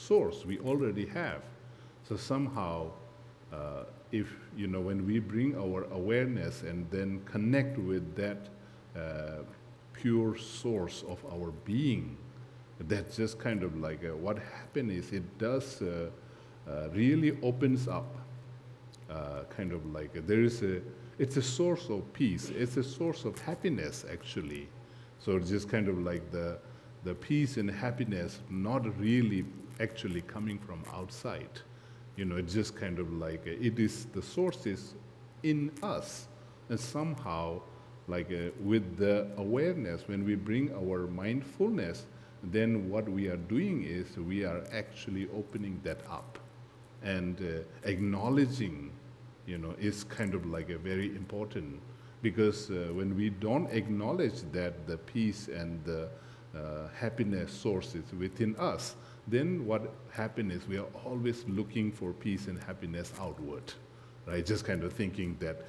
source we already have. So somehow, if, when we bring our awareness and then connect with that pure source of our being, that just kind of like what happens is it does really opens up, kind of like it's a source of peace, it's a source of happiness actually. So it's just kind of like the peace and happiness not really actually coming from outside. It's just kind of like it is, the source is in us. And somehow, like with the awareness, when we bring our mindfulness, then what we are doing is we are actually opening that up. And acknowledging, is kind of like a very important, because when we don't acknowledge that the peace and the happiness source is within us, then what happens is we are always looking for peace and happiness outward, right? Just kind of thinking that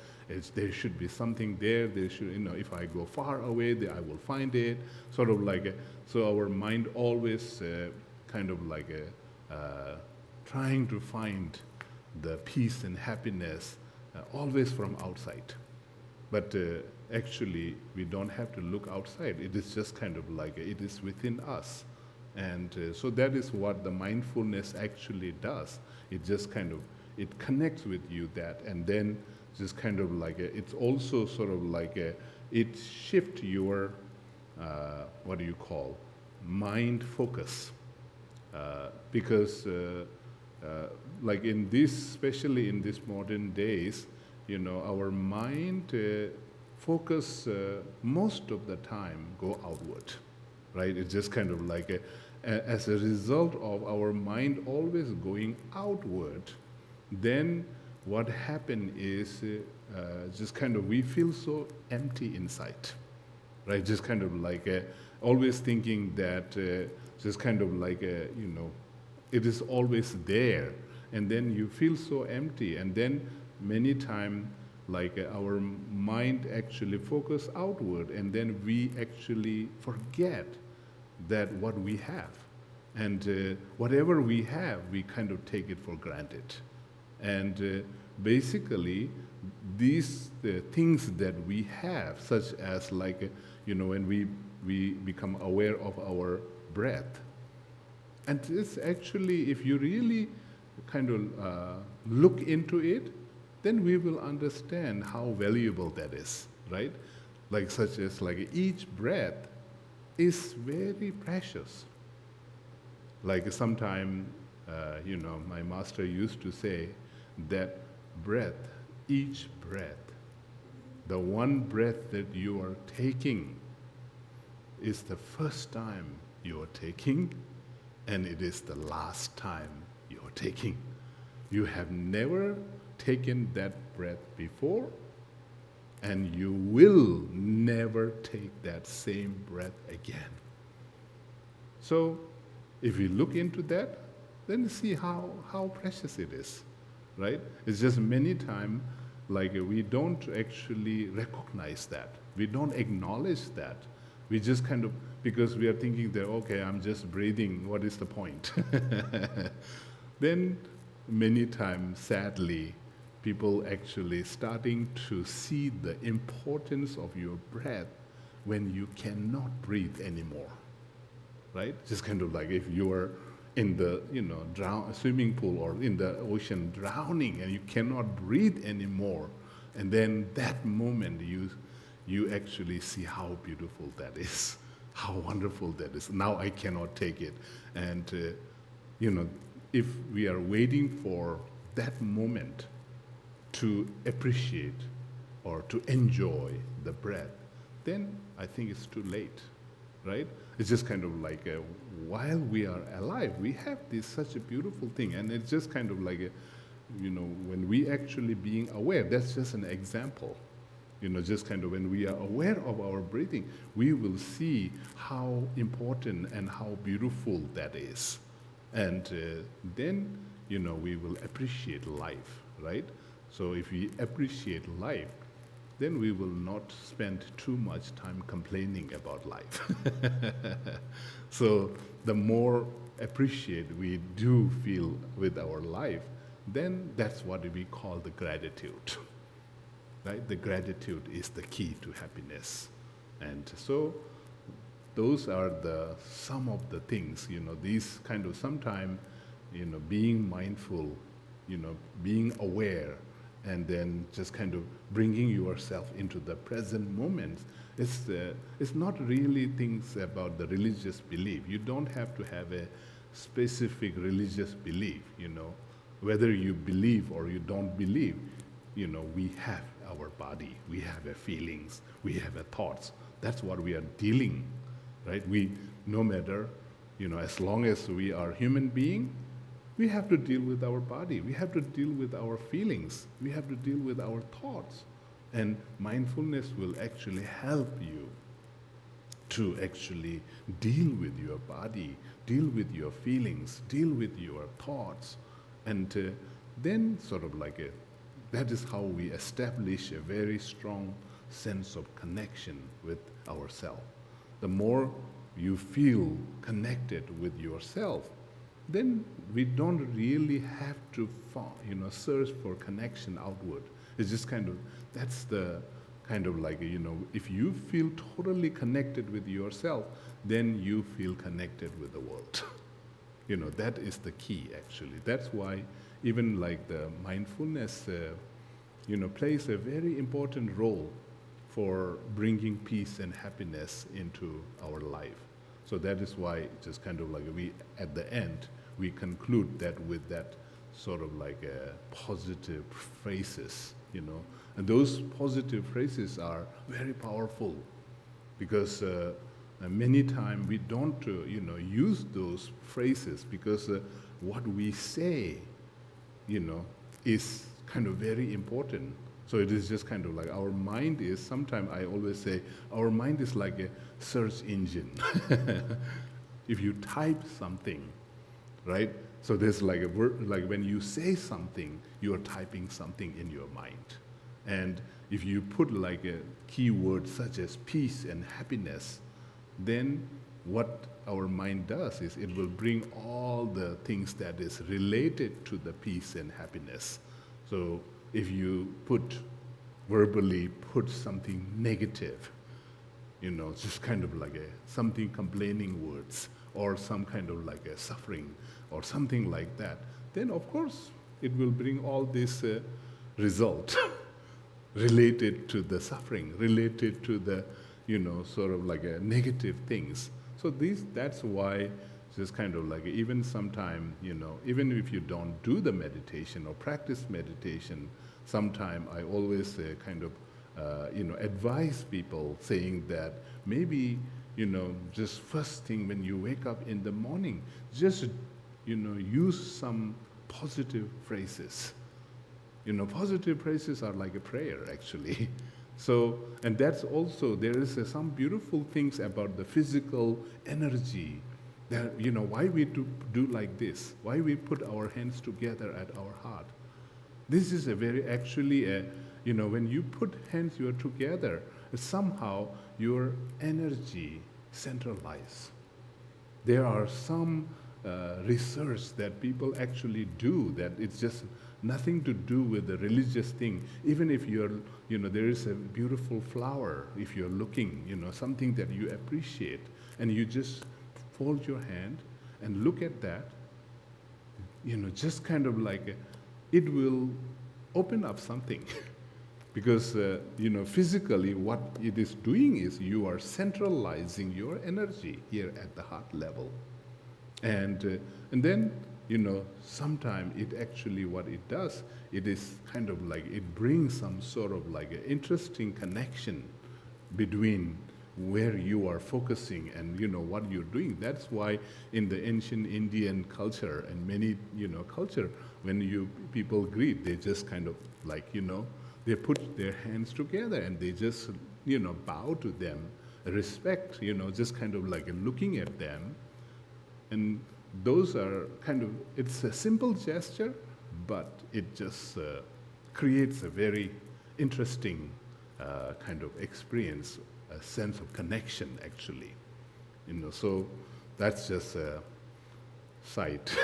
there should be something there. There should, if I go far away, I will find it. Sort of like so our mind always kind of like trying to find the peace and happiness always from outside. But actually, we don't have to look outside. It is just kind of like it is within us. And so that is what the mindfulness actually does. It just kind of, it connects with you that, and then just kind of like, it's also sort of like, it shifts your, what do you call, mind focus. Because like in this, especially in these modern days, our mind focus most of the time go outward, right? It's just kind of like as a result of our mind always going outward, then what happens is just kind of we feel so empty inside, right? Just kind of like always thinking that just kind of like, it is always there. And then you feel so empty. And then many times, like our mind actually focus outward, and then we actually forget that what we have. And whatever we have, we kind of take it for granted. And basically, these things that we have, such as like, when we become aware of our breath. And it's actually, if you really kind of look into it, then we will understand how valuable that is, right? Like such as like each breath is very precious. Like sometime, my master used to say that breath, each breath, the one breath that you are taking is the first time you are taking, and it is the last time you are taking. You have never taken that breath before, and you will never take that same breath again. So if we look into that, then see how precious it is, right? It's just many times like we don't actually recognize that. We don't acknowledge that. We just kind of, because we are thinking that, okay, I'm just breathing, what is the point? Then many times, sadly, people actually starting to see the importance of your breath when you cannot breathe anymore, right? Just kind of like if you are in the swimming pool or in the ocean drowning and you cannot breathe anymore, and then that moment you actually see how beautiful that is, how wonderful that is. Now I cannot take it. And if we are waiting for that moment to appreciate or to enjoy the breath, then I think it's too late, right? It's just kind of like while we are alive, we have this such a beautiful thing, and it's just kind of like when we actually being aware. That's just an example. Just kind of when we are aware of our breathing, we will see how important and how beautiful that is, and then we will appreciate life, right? So if we appreciate life, then we will not spend too much time complaining about life. So the more appreciate, we do feel with our life, then that's what we call the gratitude. Right? The gratitude is the key to happiness. And so those are some of the things, these kind of sometime, being mindful, being aware, and then just kind of bringing yourself into the present moment. It's not really things about the religious belief. You don't have to have a specific religious belief, Whether you believe or you don't believe, we have our body, we have our feelings, we have our thoughts. That's what we are dealing, right? No matter, as long as we are human being, we have to deal with our body, we have to deal with our feelings, we have to deal with our thoughts. And mindfulness will actually help you to actually deal with your body, deal with your feelings, deal with your thoughts. And then sort of that is how we establish a very strong sense of connection with ourselves. The more you feel connected with yourself, then we don't really have to search for connection outward. It's just that's the if you feel totally connected with yourself, then you feel connected with the world. That is the key, actually. That's why even the mindfulness, plays a very important role for bringing peace and happiness into our life. So that is why just we, at the end, we conclude that with that sort of positive phrases, And those positive phrases are very powerful because many times we don't, use those phrases because what we say, is very important. So it is just our mind is, sometimes I always say, our mind is like a search engine. If you type something, right? So there's a word, when you say something, you're typing something in your mind. And if you put a keyword such as peace and happiness, then what our mind does is it will bring all the things that is related to the peace and happiness. So if you verbally put something negative, just something complaining words, or some a suffering, or something like that, then of course it will bring all this result related to the suffering, related to the, negative things. So that's why just even sometime, even if you don't do the meditation or practice meditation, sometime I always advise people saying that maybe, just first thing when you wake up in the morning, just, use some positive phrases. Positive phrases are like a prayer, actually. So, and that's also, there is some beautiful things about the physical energy that, why we do like this, why we put our hands together at our heart. This is when you put hands you are together, somehow your energy centralizes. There are some research that people actually do that it's just nothing to do with the religious thing. Even if you're, there is a beautiful flower, if you're looking, something that you appreciate, and you just fold your hand and look at that, just it will open up something. Because, physically what it is doing is you are centralizing your energy here at the heart level. And then, sometime it actually, what it does, it is it brings some sort of an interesting connection between where you are focusing and, what you're doing. That's why in the ancient Indian culture and many, culture, when people greet, they just they put their hands together and they just, bow to them, respect, just looking at them. And those are it's a simple gesture, but it just creates a very interesting experience, a sense of connection, actually. So that's just sight.